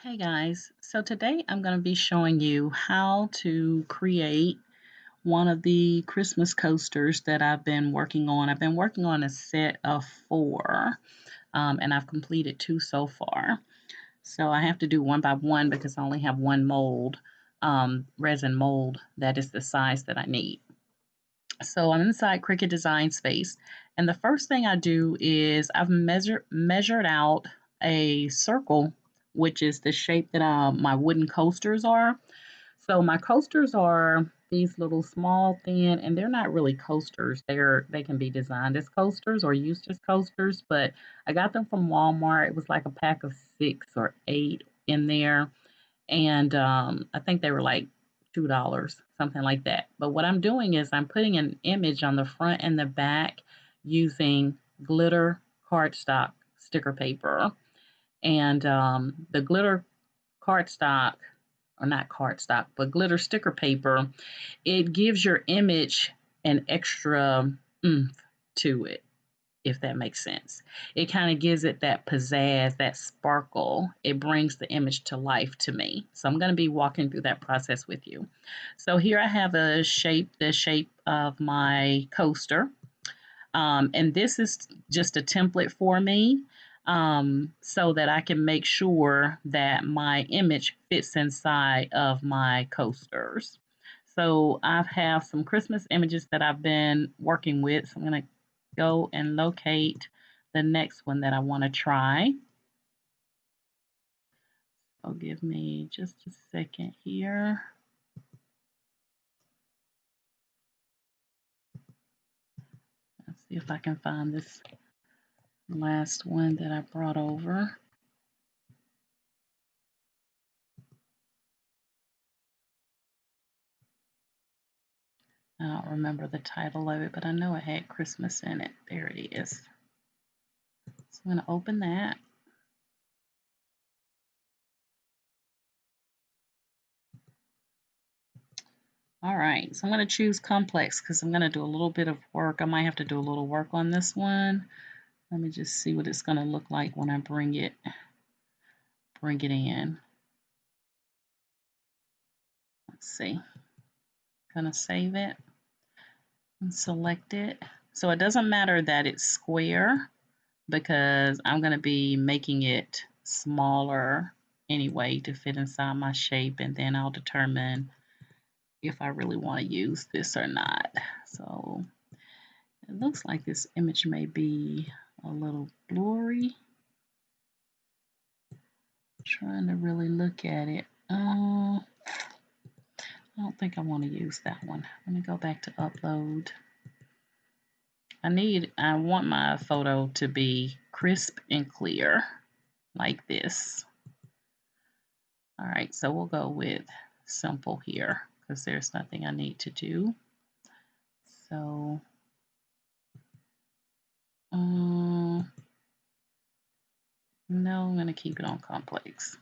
Hey guys, so today I'm going to be showing you how to create one of the Christmas coasters that I've been working on. I've been working on a set of four, and I've completed two so far. So I have to do one by one because I only have one mold, resin mold that is the size that I need. So I'm inside Cricut Design Space, and the first thing I do is I've measured out a circle, which is the shape that my wooden coasters are. So my coasters are these little small, thin, and they're not really coasters. They can be designed as coasters or used as coasters, but I got them from Walmart. It was like a pack of six or eight in there, and I think they were like $2, something like that. But what I'm doing is I'm putting an image on the front and the back using glitter cardstock sticker paper, and the glitter cardstock, or not cardstock, but glitter sticker paper, it gives your image an extra oomph to it, if that makes sense. It kind of gives it that pizzazz, that sparkle. It brings the image to life to me. So I'm going to be walking through that process with you. So here I have a shape, the shape of my coaster. And this is just a template for me, so that I can make sure that my image fits inside of my coasters. So I have some Christmas images that I've been working with. So I'm going to go and locate the next one that I want to try. So give me just a second here. Let's see if I can find this last one that I brought over. I don't remember the title of it, but I know it had Christmas in it. There it is. So I'm going to open that. All right, so I'm going to choose complex because I'm going to do a little bit of work. I might have to do a little work on this one. Let me just see what it's going to look like when I bring it in. Let's see. Gonna save it and select it. So it doesn't matter that it's square because I'm going to be making it smaller anyway to fit inside my shape, and then I'll determine if I really want to use this or not. So it looks like this image may be a little blurry. Trying to really look at it. I don't think I want to use that one. Let me go back to upload. I want my photo to be crisp and clear like this. All right, so we'll go with simple here because there's nothing I need to do. So, no, I'm going to keep it on complex.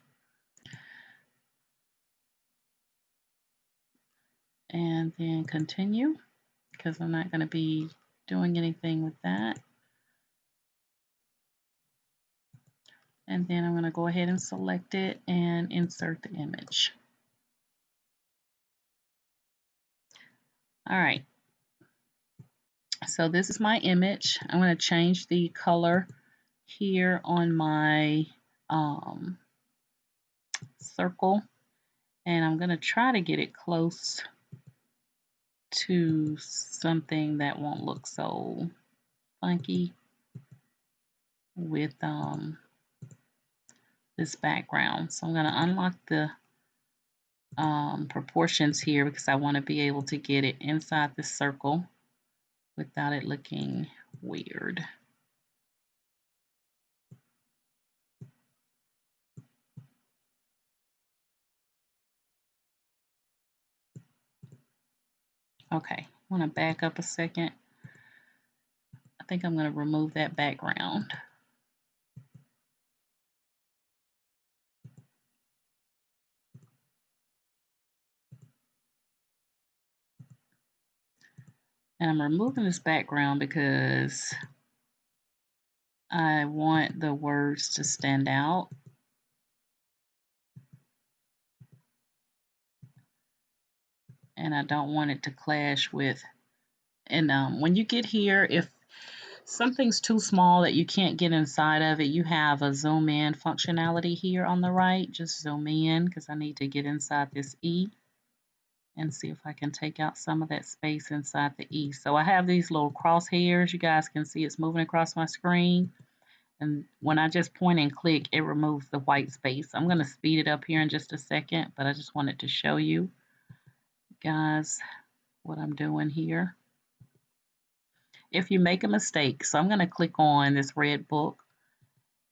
And then continue because I'm not going to be doing anything with that. And then I'm going to go ahead and select it and insert the image. All right. So this is my image. I'm going to change the color here on my circle, and I'm going to try to get it close to something that won't look so funky with this background. So I'm going to unlock the proportions here because I want to be able to get it inside the circle without it looking weird. Okay, I want to back up a second. I think I'm going to remove that background. And I'm removing this background because I want the words to stand out. and I don't want it to clash with. And when you get here, if something's too small that you can't get inside of it, you have a zoom in functionality here on the right. Just zoom in because I need to get inside this E and see if I can take out some of that space inside the E. So I have these little crosshairs. You guys can see it's moving across my screen. And when I just point and click, it removes the white space. I'm going to speed it up here in just a second, but I just wanted to show you guys what I'm doing here. If you make a mistake, so I'm going to click on this red book.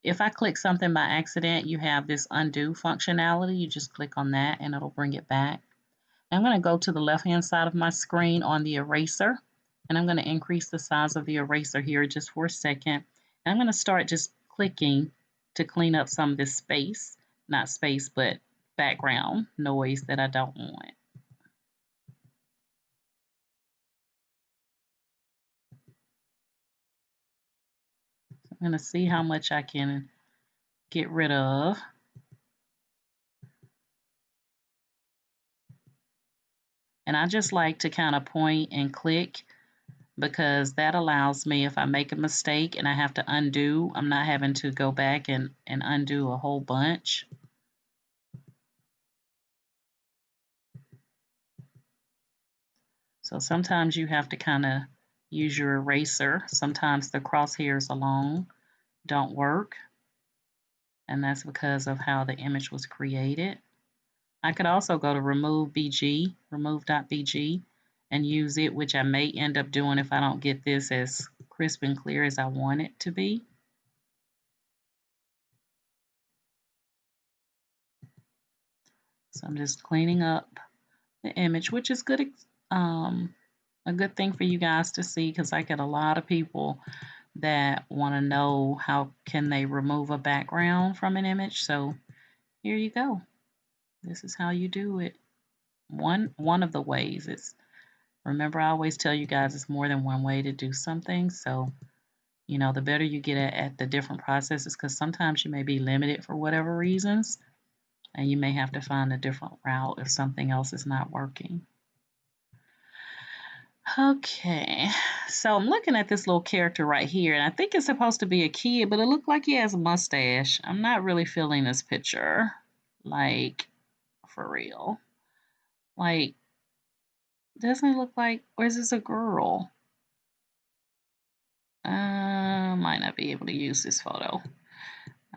If I click something by accident, you have this undo functionality. You just click on that and it'll bring it back. I'm going to go to the left-hand side of my screen on the eraser, and I'm going to increase the size of the eraser here just for a second. And I'm going to start just clicking to clean up some of this space, not space, but background noise that I don't want. I'm going to see how much I can get rid of. And I just like to kind of point and click because that allows me, if I make a mistake and I have to undo, I'm not having to go back and undo a whole bunch. So sometimes you have to kind of use your eraser. Sometimes the crosshairs alone don't work, and that's because of how the image was created. I could also go to remove.bg, remove.bg, and use it, which I may end up doing if I don't get this as crisp and clear as I want it to be. So I'm just cleaning up the image, which is good, a good thing for you guys to see because I get a lot of people that want to know how can they remove a background from an image. So here you go. This is how you do it. One of the ways. It's, remember, I always tell you guys it's more than one way to do something. So, you know, the better you get at the different processes, because sometimes you may be limited for whatever reasons, and you may have to find a different route if something else is not working. Okay, so I'm looking at this little character right here, and I think it's supposed to be a kid, but it looked like he has a mustache. I'm not really feeling this picture, like, for real. Like, doesn't it look like, or is this a girl? Might not be able to use this photo.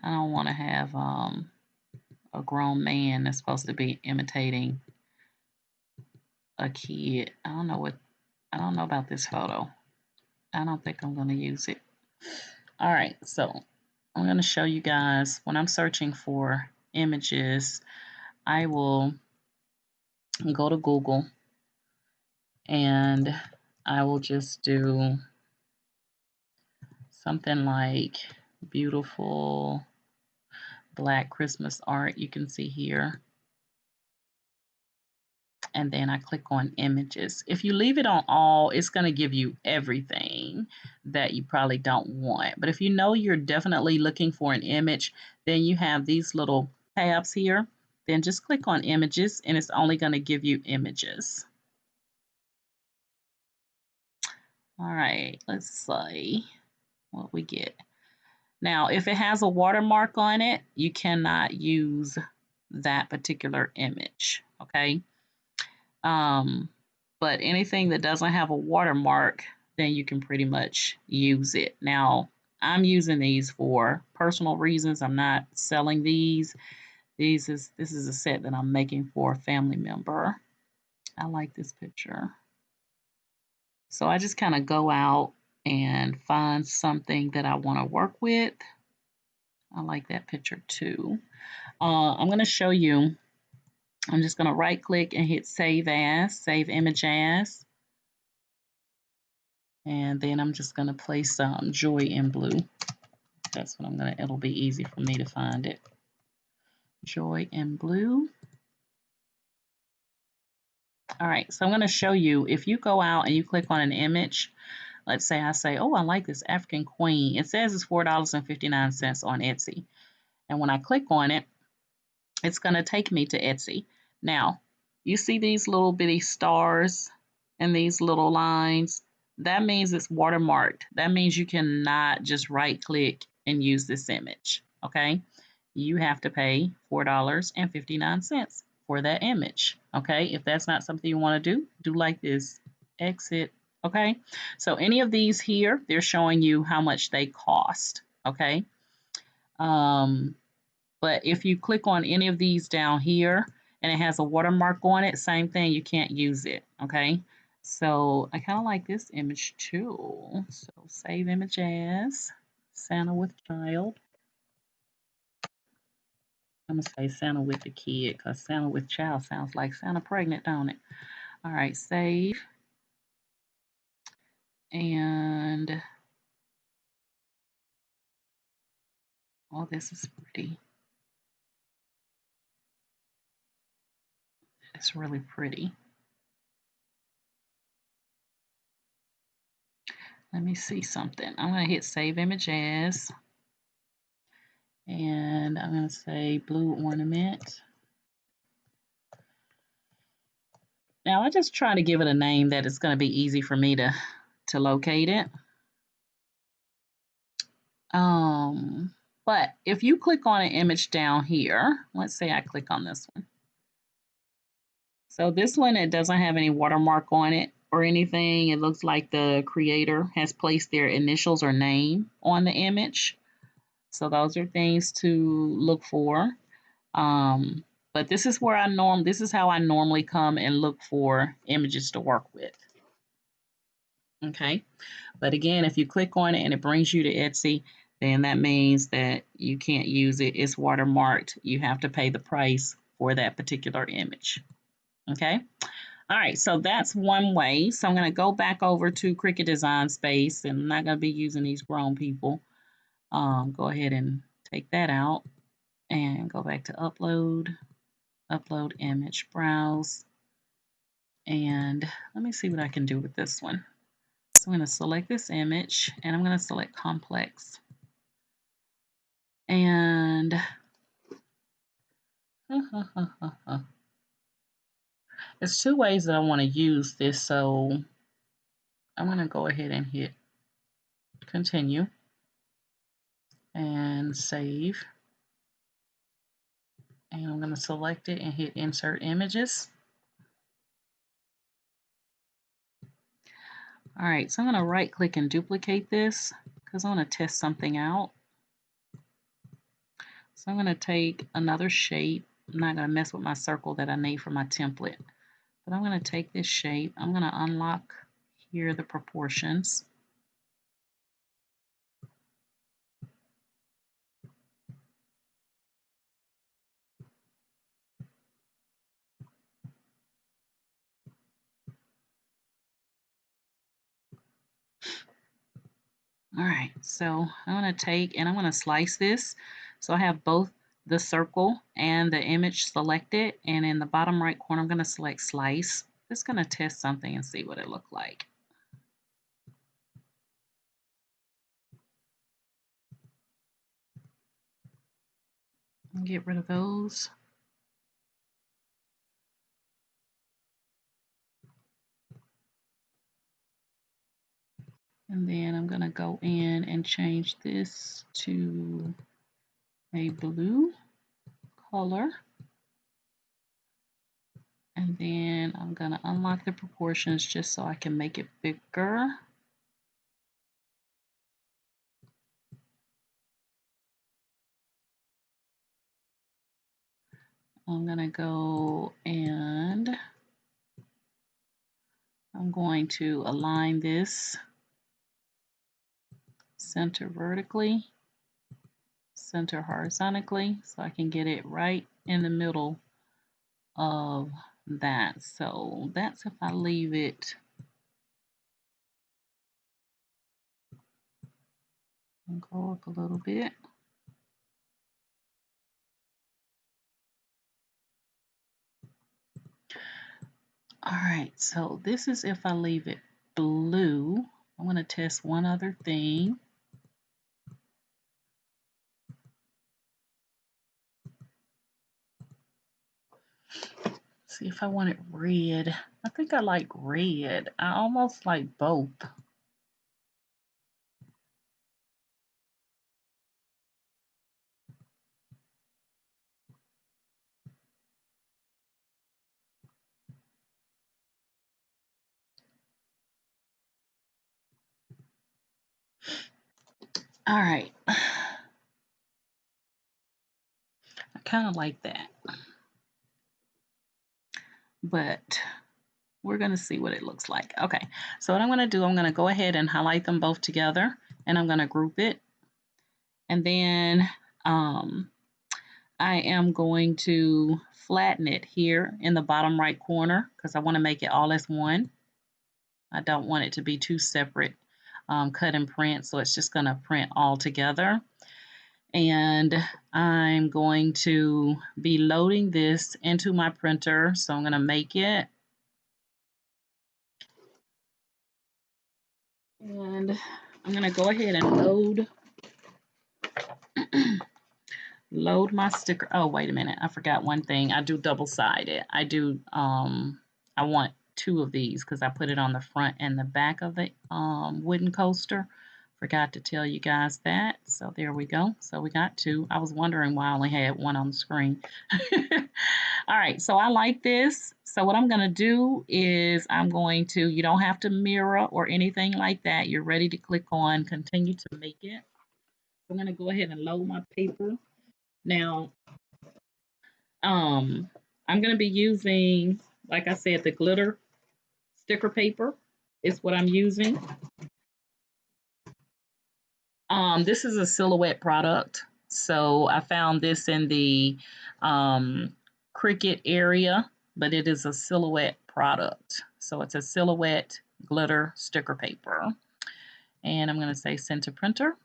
I don't want to have a grown man that's supposed to be imitating a kid. I don't know about this photo. I don't think I'm going to use it. All right, so I'm going to show you guys when I'm searching for images, I will go to Google and I will just do something like beautiful Black Christmas art, you can see here. And then I click on images. If you leave it on all, it's going to give you everything that you probably don't want. But if you know you're definitely looking for an image, then you have these little tabs here. Then just click on images and it's only going to give you images. All right, let's see what we get. Now, if it has a watermark on it, you cannot use that particular image, okay? But anything that doesn't have a watermark, then you can pretty much use it. Now, I'm using these for personal reasons. I'm not selling these. This is a set that I'm making for a family member. I like this picture. So I just kind of go out and find something that I want to work with. I like that picture too. I'm going to show you. I'm just going to right click and hit save as, save image as. And then I'm just going to place joy in blue. That's what I'm going to, it'll be easy for me to find it. Joy in blue. All right, so I'm going to show you, if you go out and you click on an image, let's say I say, oh, I like this African Queen. It says it's $4.59 on Etsy. And when I click on it, it's going to take me to Etsy. Now, You see these little bitty stars and these little lines? That means it's watermarked. That means you cannot just right click and use this image, okay? You have to pay $4.59 for that image, okay? If that's not something you want to do like this. Exit, okay? So any of these here, they're showing you how much they cost, okay? Um, but if you click on any of these down here and it has a watermark on it, same thing, you can't use it, okay? So I kind of like this image too. So save image as Santa with child. I'm gonna say Santa with the kid because Santa with child sounds like Santa pregnant, don't it? All right, save. And oh, this is pretty. It's really pretty. Let me see something. I'm gonna hit save image as, and I'm gonna say blue ornament. Now I just try to give it a name that is gonna be easy for me to locate it. But if you click on an image down here, let's say I click on this one. So this one, it doesn't have any watermark on it or anything. It looks like the creator has placed their initials or name on the image. So those are things to look for. But this is where this is how I normally come and look for images to work with. Okay. But again, if you click on it and it brings you to Etsy, then that means that you can't use it. It's watermarked. You have to pay the price for that particular image. Okay. All right, so that's one way. So I'm going to go back over to Cricut Design Space, and I'm not going to be using these grown people. Go ahead and take that out and go back to upload, upload image, browse, and let me see what I can do with this one. So I'm going to select this image, and I'm going to select complex. And there's two ways that I want to use this, so I'm going to go ahead and hit continue and save. And I'm going to select it and hit insert images. All right, so I'm going to right click and duplicate this because I want to test something out. So I'm going to take another shape. I'm not going to mess with my circle that I made for my template, but I'm going to take this shape. I'm going to unlock here the proportions. All right, so I'm going to take and I'm going to slice this. So I have both the circle and the image selected, and in the bottom right corner, I'm going to select slice. Just going to test something and see what it looks like. Get rid of those. And then I'm going to go in and change this to a blue color. And then I'm going to unlock the proportions just so I can make it bigger. I'm going to go and I'm going to align this center vertically, center horizontally, so I can get it right in the middle of that. So that's if I leave it and go up a little bit. All right, so this is if I leave it blue. I'm going to test one other thing. See if I want it red. I think I like red. I almost like both. All right. I kind of like that. But we're going to see what it looks like. Okay. So what I'm going to do, I'm going to go ahead and highlight them both together, and I'm going to group it. And then I am going to flatten it here in the bottom right corner because I want to make it all as one. I don't want it to be two separate cut and print, so it's just going to print all together. And I'm going to be loading this into my printer, so I'm going to make it. And I'm going to go ahead and load my sticker. Oh, wait a minute. I forgot one thing. I do double-sided. I want two of these because I put it on the front and the back of the wooden coaster. Forgot to tell you guys that. So there we go. So we got two. I was wondering why I only had one on the screen. All right, so I like this. So what I'm going to do is you don't have to mirror or anything like that. You're ready to click on continue to make it. I'm going to go ahead and load my paper. Now, I'm going to be using, like I said, the glitter sticker paper is what I'm using. This is a Silhouette product. So I found this in the Cricut area, but it is a Silhouette product. So it's a Silhouette glitter sticker paper. And I'm going to say send to printer.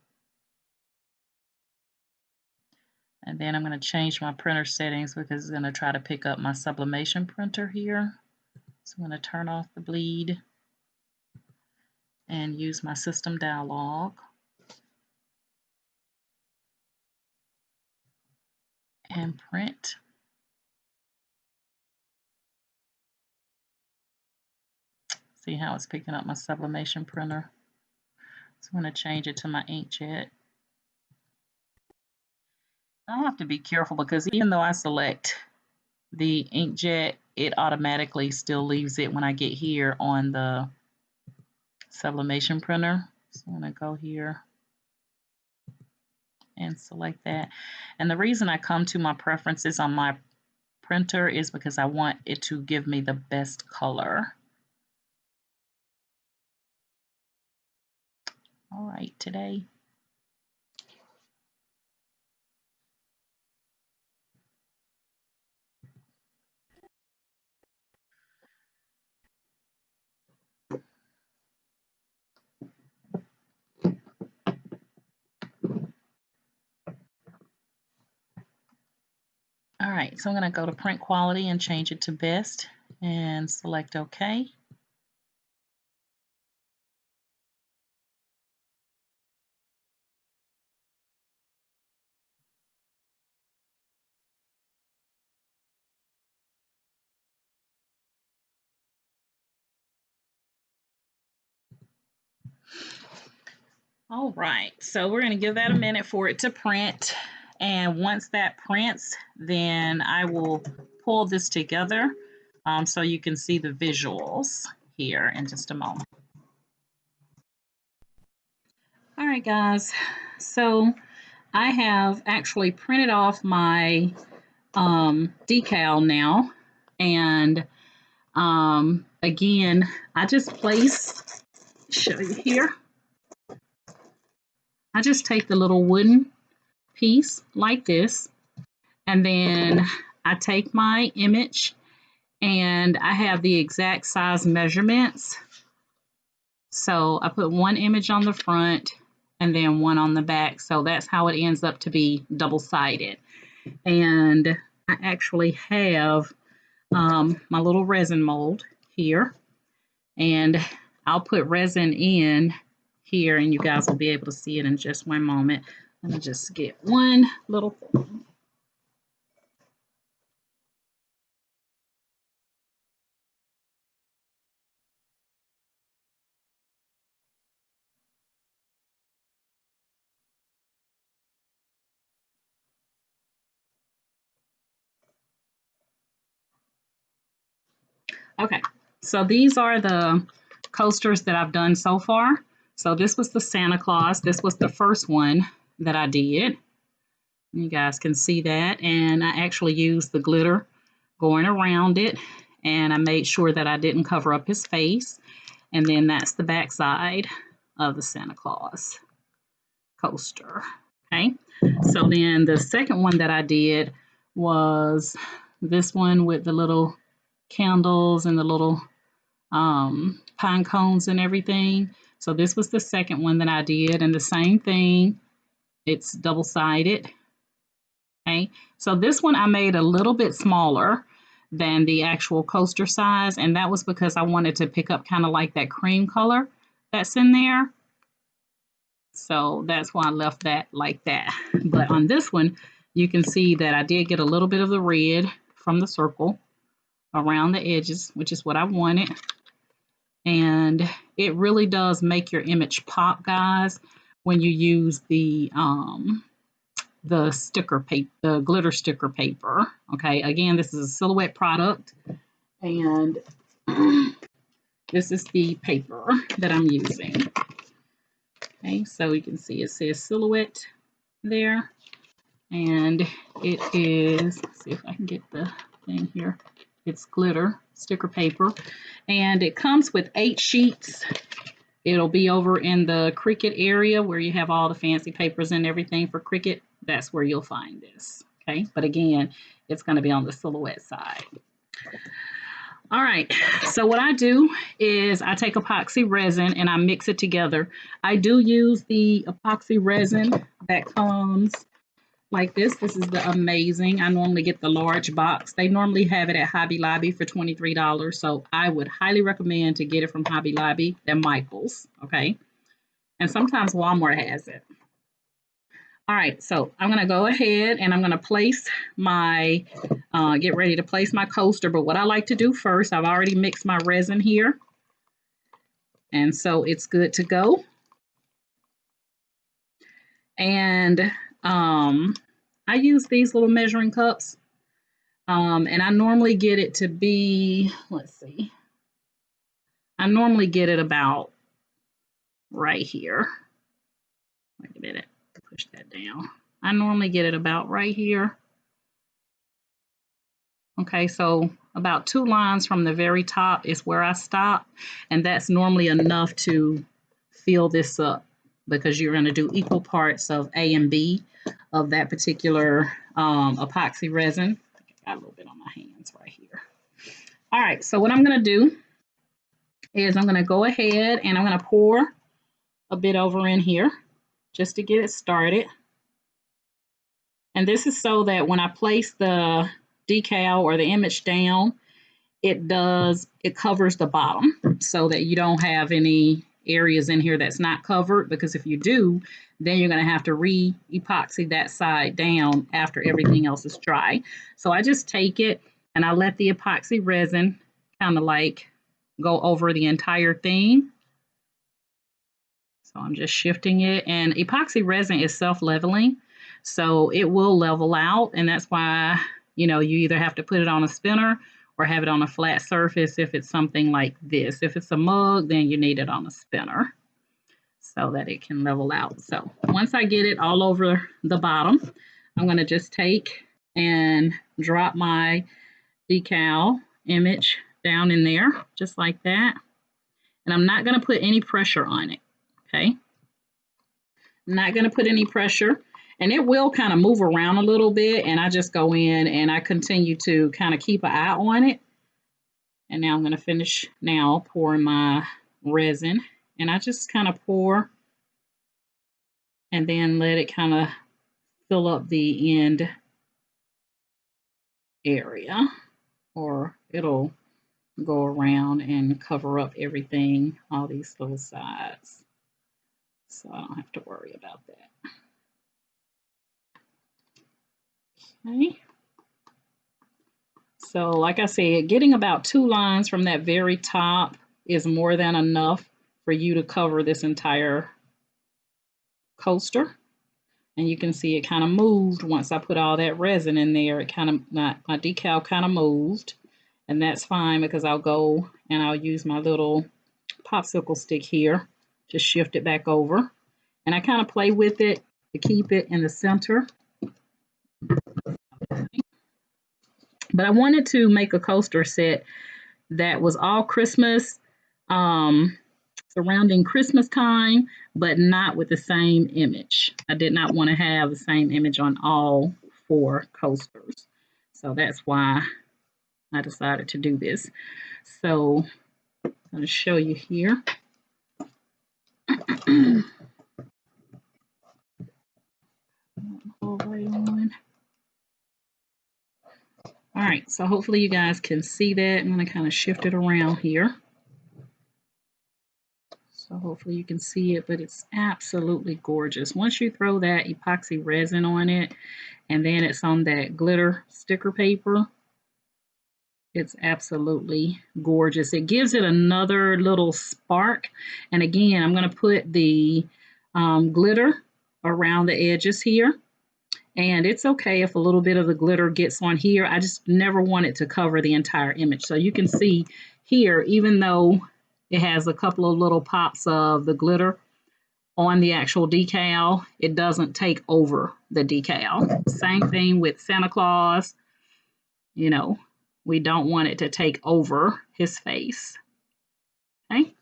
And then I'm going to change my printer settings because it's going to try to pick up my sublimation printer here. So I'm going to turn off the bleed and use my system dialog and print. See how it's picking up my sublimation printer? So I'm going to change it to my inkjet. I have to be careful because even though I select the inkjet, it automatically still leaves it when I get here on the sublimation printer. So I'm going to go here and select that. And the reason I come to my preferences on my printer is because I want it to give me the best color. All right, today. All right, so I'm going to go to print quality and change it to best and select OK. All right, so we're going to give that a minute for it to print. And once that prints, then I will pull this together so you can see the visuals here in just a moment. All right, guys, so I have actually printed off my decal now. And again, I just show you here. I just take the little wooden piece like this, and then I take my image and I have the exact size measurements. So I put one image on the front and then one on the back. So that's how it ends up to be double-sided. And I actually have my little resin mold here, and I'll put resin in here and you guys will be able to see it in just one moment. Let me just get one little thing. Okay, so these are the coasters that I've done so far. So this was the Santa Claus. This was the first one that I did. You guys can see that. And I actually used the glitter going around it. And I made sure that I didn't cover up his face. And then that's the back side of the Santa Claus coaster. Okay, so then the second one that I did was this one with the little candles and the little pine cones and everything. So this was the second one that I did, and the same thing. It's double-sided. Okay, so this one I made a little bit smaller than the actual coaster size, and that was because I wanted to pick up kind of like that cream color that's in there. So that's why I left that like that. But on this one, you can see that I did get a little bit of the red from the circle around the edges, which is what I wanted. And it really does make your image pop, guys, when you use the sticker paper, the glitter sticker paper. Okay, again, this is a Silhouette product, and this is the paper that I'm using. Okay, so you can see it says Silhouette there, and it is, let's see if I can get the thing here. It's glitter sticker paper, and it comes with 8 sheets. It'll be over in the Cricut area where you have all the fancy papers and everything for Cricut. That's where you'll find this. Okay, but again, it's going to be on the Silhouette side. All right, so what I do is I take epoxy resin and I mix it together. I do use the epoxy resin that comes like this. This is the Amazing. I normally get the large box. They normally have it at Hobby Lobby for $23. So I would highly recommend to get it from Hobby Lobby and Michael's. Okay. And sometimes Walmart has it. All right. So I'm going to go ahead and I'm going to place my, get ready to place my coaster. But what I like to do first, I've already mixed my resin here. And so it's good to go. And I use these little measuring cups, and I normally get it to be, let's see, I normally get it about right here. Wait a minute, push that down. I normally get it about right here. Okay, so about 2 lines from the very top is where I stop, and that's normally enough to fill this up because you're going to do equal parts of A and B of that particular epoxy resin. I got a little bit on my hands right here. All right, so what I'm going to do is I'm going to go ahead and I'm going to pour a bit over in here just to get it started. And this is so that when I place the decal or the image down, it covers the bottom so that you don't have any areas in here that's not covered, because if you do, then you're going to have to re-epoxy that side down after everything else is dry. So I just take it and I let the epoxy resin kind of like go over the entire thing. So I'm just shifting it, and epoxy resin is self-leveling, so it will level out, and that's why, you know, you either have to put it on a spinner or have it on a flat surface if it's something like this. If it's a mug, then you need it on a spinner so that it can level out. So once I get it all over the bottom, I'm going to just take and drop my decal image down in there just like that. And I'm not going to put any pressure on it. Okay. I'm not going to put any pressure, and it will kind of move around a little bit, and I just go in and I continue to kind of keep an eye on it. And now I'm going to finish now pouring my resin, and I just kind of pour and then let it kind of fill up the end area, or it'll go around and cover up everything, all these little sides. So I don't have to worry about that. Okay. So like I said, getting about 2 lines from that very top is more than enough for you to cover this entire coaster. And you can see it kind of moved once I put all that resin in there. It kind of, my decal kind of moved. And that's fine because I'll go and I'll use my little popsicle stick here to shift it back over. And I kind of play with it to keep it in the center. But I wanted to make a coaster set that was all Christmas, surrounding Christmas time, but not with the same image. I did not want to have the same image on all 4 coasters. So that's why I decided to do this. So I'm going to show you here. All right, so hopefully you guys can see that. I'm going to kind of shift it around here. So hopefully you can see it, but it's absolutely gorgeous. Once you throw that epoxy resin on it, and then it's on that glitter sticker paper, it's absolutely gorgeous. It gives it another little spark. And again, I'm going to put the glitter around the edges here. And it's okay if a little bit of the glitter gets on here. I just never want it to cover the entire image. So you can see here, even though it has a couple of little pops of the glitter on the actual decal, it doesn't take over the decal. Same thing with Santa Claus. You know, we don't want it to take over his face. Okay.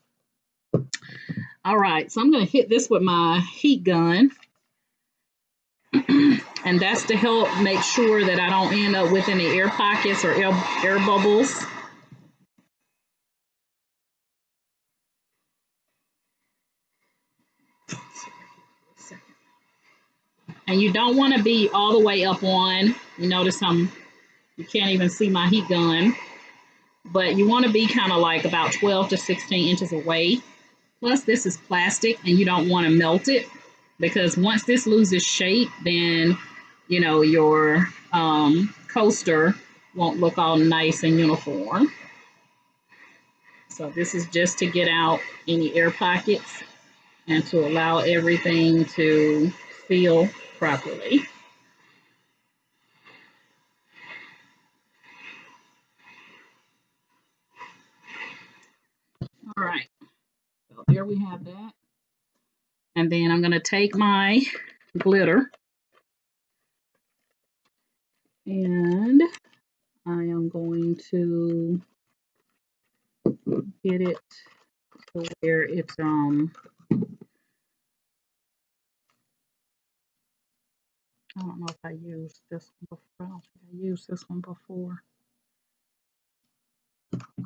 All right, so I'm going to hit this with my heat gun. And that's to help make sure that I don't end up with any air pockets or air bubbles. And you don't want to be all the way up on. You notice you can't even see my heat gun. But you want to be kind of like about 12 to 16 inches away. Plus, this is plastic and you don't want to melt it, because once this loses shape, then, you know, your coaster won't look all nice and uniform. So this is just to get out any air pockets and to allow everything to seal properly. All right, so there we have that. And then I'm going to take my glitter and I am going to get it to where it's I don't know if I used this one before. I don't think I used this one before. I'm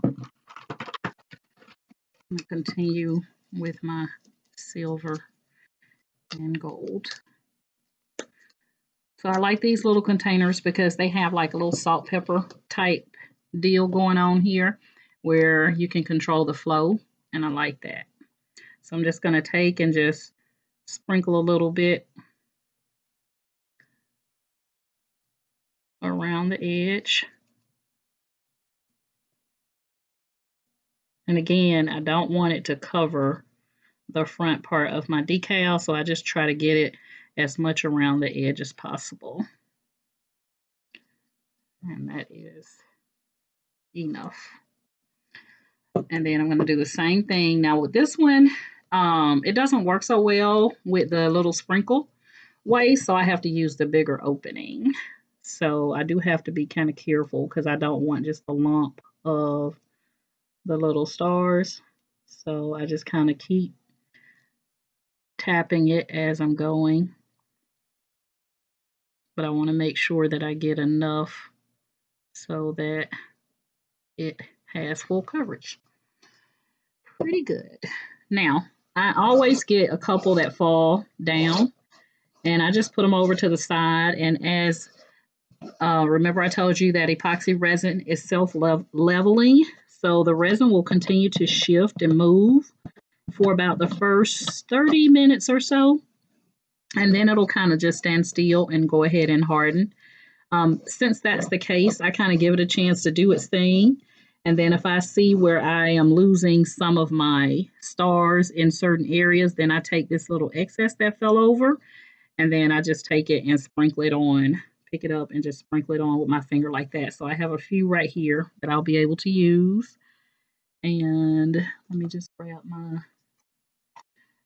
going to continue with my silver and gold. So I like these little containers because they have like a little salt pepper type deal going on here where you can control the flow, and I like that. So I'm just going to take and just sprinkle a little bit around the edge. And again, I don't want it to cover the front part of my decal, so I just try to get it as much around the edge as possible. And that is enough. And then I'm going to do the same thing. Now with this one, it doesn't work so well with the little sprinkle way, so I have to use the bigger opening. So I do have to be kind of careful because I don't want just a lump of the little stars. So I just kind of keep tapping it as I'm going. But I want to make sure that I get enough so that it has full coverage. Pretty good. Now, I always get a couple that fall down, and I just put them over to the side. And as remember, I told you that epoxy resin is self-leveling, so the resin will continue to shift and move for about the first 30 minutes or so, and then it'll kind of just stand still and go ahead and harden. Since that's the case, I kind of give it a chance to do its thing. And then if I see where I am losing some of my stars in certain areas, then I take this little excess that fell over, and then I just take it and sprinkle it on pick it up and just sprinkle it on with my finger like that. So I have a few right here that I'll be able to use. And let me just grab my...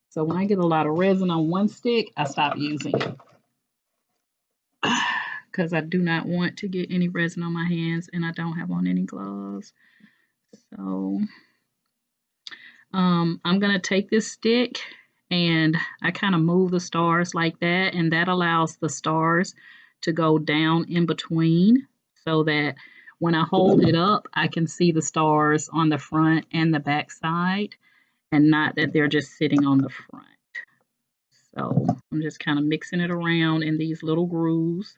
So when I get a lot of resin on one stick, I stop using it. Because I do not want to get any resin on my hands, and I don't have on any gloves. So I'm going to take this stick and I kind of move the stars like that, and that allows the stars to go down in between so that when I hold it up, I can see the stars on the front and the back side, and not that they're just sitting on the front. So I'm just kind of mixing it around in these little grooves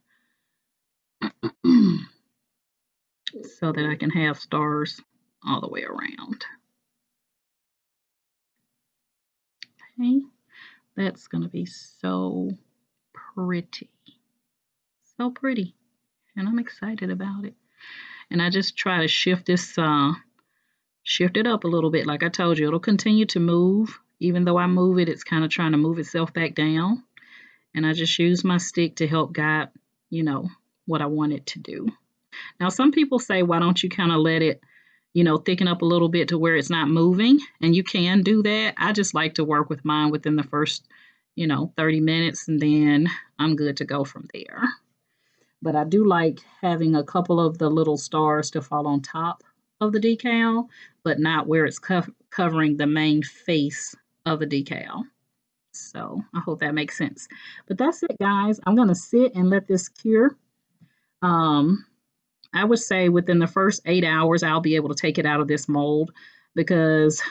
so that I can have stars all the way around. Okay, that's going to be so pretty. So pretty. And I'm excited about it. And I just try to shift this, shift it up a little bit. Like I told you, it'll continue to move. Even though I move it, it's kind of trying to move itself back down. And I just use my stick to help guide, you know, what I want it to do. Now, some people say, why don't you kind of let it, you know, thicken up a little bit to where it's not moving? And you can do that. I just like to work with mine within the first, you know, 30 minutes, and then I'm good to go from there. But I do like having a couple of the little stars to fall on top of the decal, but not where it's covering the main face of the decal. So I hope that makes sense. But that's it, guys. I'm going to sit and let this cure. I would say within the first 8 hours, I'll be able to take it out of this mold, because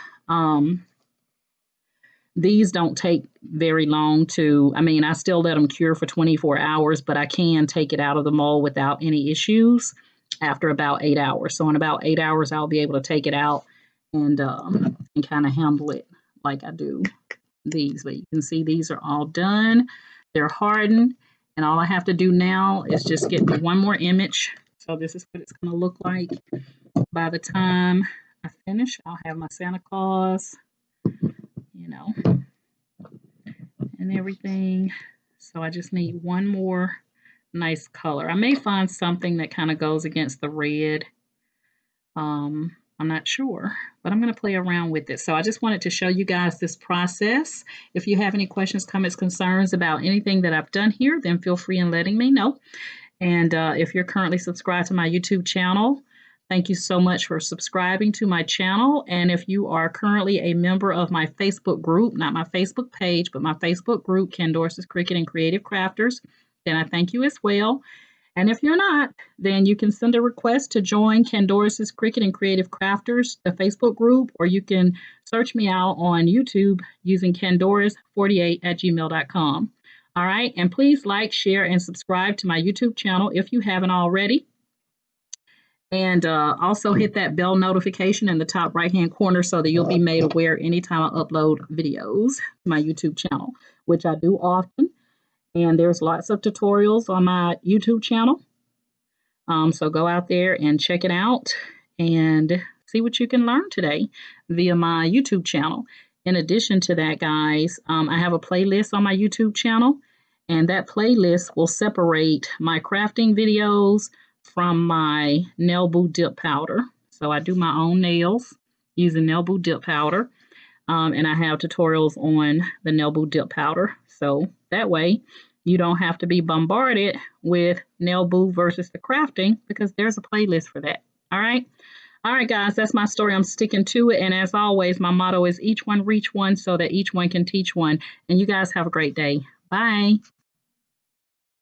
these don't take very long to, I mean, I still let them cure for 24 hours, but I can take it out of the mold without any issues after about 8 hours. So in about 8 hours, I'll be able to take it out and kind of handle it like I do these. But you can see these are all done. They're hardened. And all I have to do now is just get me one more image. So this is what it's going to look like by the time I finish. I'll have my Santa Claus, you know, and everything. So I just need one more nice color. I may find something that kind of goes against the red. I'm not sure, but I'm going to play around with it. So I just wanted to show you guys this process. If you have any questions, comments, concerns about anything that I've done here, then feel free in letting me know. And if you're currently subscribed to my YouTube channel, thank you so much for subscribing to my channel. And if you are currently a member of my Facebook group, not my Facebook page, but my Facebook group, Candoris's Cricut and Creative Crafters, then I thank you as well. And if you're not, then you can send a request to join Candoris's Cricut and Creative Crafters, the Facebook group, or you can search me out on YouTube using candoris48@gmail.com. All right, and please like, share, and subscribe to my YouTube channel if you haven't already. And also hit that bell notification in the top right-hand corner so that you'll be made aware anytime I upload videos to my YouTube channel, which I do often. And there's lots of tutorials on my YouTube channel. So go out there and check it out and see what you can learn today via my YouTube channel. In addition to that, guys, I have a playlist on my YouTube channel, and that playlist will separate my crafting videos from my nail boot dip powder. So I do my own nails using nail boot dip powder, and I have tutorials on the nail boot dip powder. So that way you don't have to be bombarded with nail boot versus the crafting, because there's a playlist for that. All right. All right, guys, that's my story. I'm sticking to it. And as always, my motto is each one reach one so that each one can teach one. And you guys have a great day. Bye.